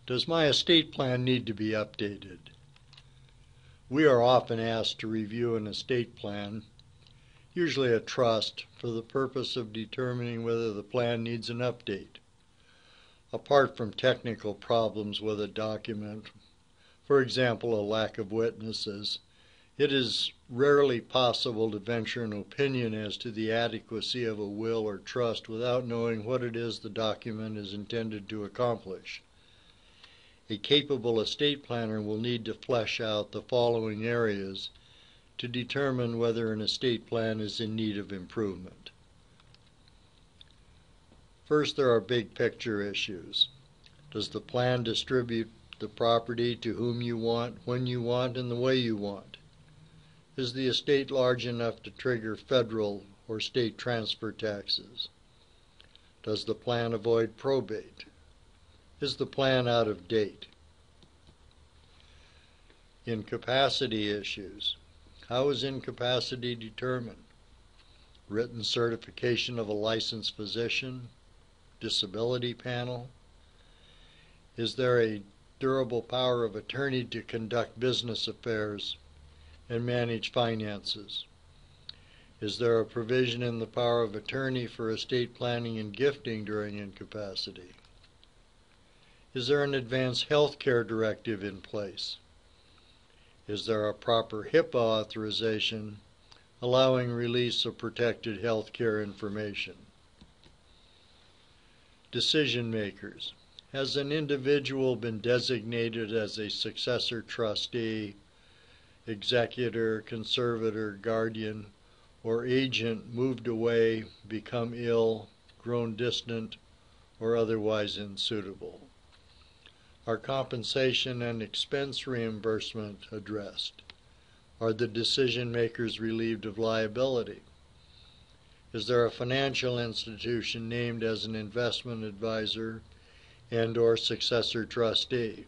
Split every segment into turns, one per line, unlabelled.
Does my estate plan need to be updated? We are often asked to review an estate plan, usually a trust, for the purpose of determining whether the plan needs an update. Apart from technical problems with a document, for example, a lack of witnesses, it is rarely possible to venture an opinion as to the adequacy of a will or trust without knowing what it is the document is intended to accomplish. A capable estate planner will need to flesh out the following areas to determine whether an estate plan is in need of improvement. First, there are big picture issues. Does the plan distribute the property to whom you want, when you want, and the way you want? Is the estate large enough to trigger federal or state transfer taxes? Does the plan avoid probate? Is the plan out of date? Incapacity issues. How is incapacity determined? Written certification of a licensed physician? Disability panel? Is there a durable power of attorney to conduct business affairs and manage finances? Is there a provision in the power of attorney for estate planning and gifting during incapacity? Is there an advanced health care directive in place? Is there a proper HIPAA authorization allowing release of protected health care information? Decision makers. Has an individual been designated as a successor trustee, executor, conservator, guardian, or agent moved away, become ill, grown distant, or otherwise unsuitable? Are compensation and expense reimbursement addressed? Are the decision makers relieved of liability? Is there a financial institution named as an investment advisor and/or successor trustee?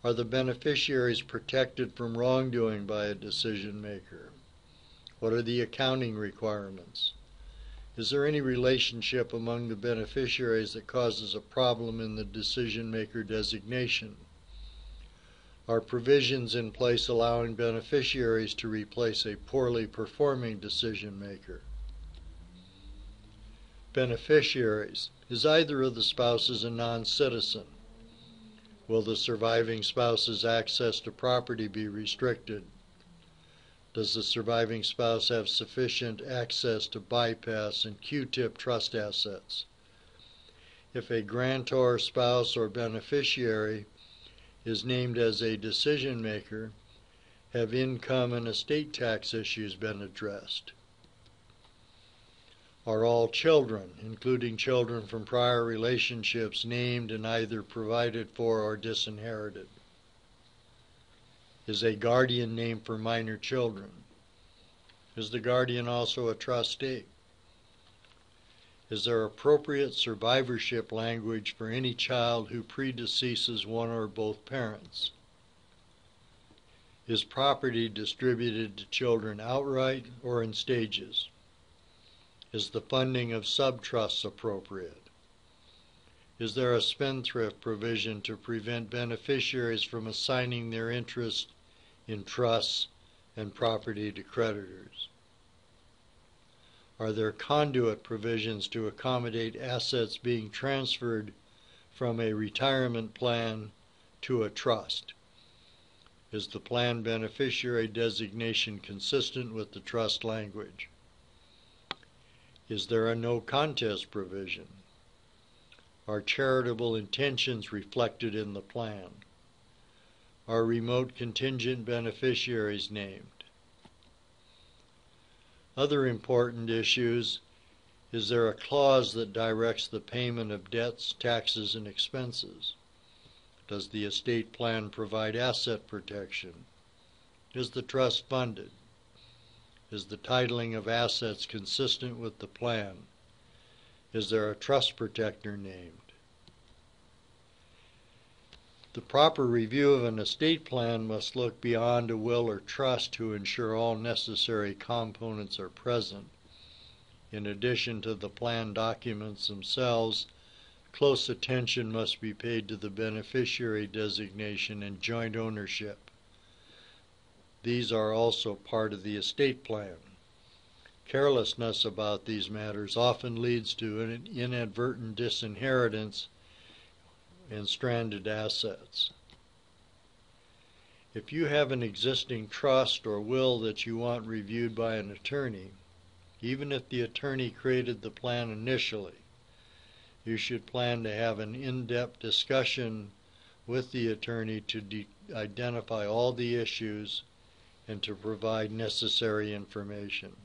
Are the beneficiaries protected from wrongdoing by a decision maker? What are the accounting requirements? Is there any relationship among the beneficiaries that causes a problem in the decision maker designation? Are provisions in place allowing beneficiaries to replace a poorly performing decision maker? Beneficiaries. Is either of the spouses a non-citizen? Will the surviving spouse's access to property be restricted? Does the surviving spouse have sufficient access to bypass and Q-tip trust assets? If a grantor, spouse, or beneficiary is named as a decision maker, have income and estate tax issues been addressed? Are all children, including children from prior relationships, named and either provided for or disinherited? Is a guardian named for minor children? Is the guardian also a trustee? Is there appropriate survivorship language for any child who predeceases one or both parents? Is property distributed to children outright or in stages? Is the funding of sub-trusts appropriate? Is there a spendthrift provision to prevent beneficiaries from assigning their interest in trusts and property to creditors? Are there conduit provisions to accommodate assets being transferred from a retirement plan to a trust? Is the plan beneficiary designation consistent with the trust language? Is there a no contest provision? Are charitable intentions reflected in the plan? Are remote contingent beneficiaries named? Other important issues: is there a clause that directs the payment of debts, taxes, and expenses? Does the estate plan provide asset protection? Is the trust funded? Is the titling of assets consistent with the plan? Is there a trust protector named? The proper review of an estate plan must look beyond a will or trust to ensure all necessary components are present. In addition to the plan documents themselves, Close attention must be paid to the beneficiary designation and joint ownership. These are also part of the estate plan. Carelessness about these matters often leads to an inadvertent disinheritance and stranded assets. If you have an existing trust or will that you want reviewed by an attorney, even if the attorney created the plan initially, you should plan to have an in-depth discussion with the attorney to identify all the issues and to provide necessary information.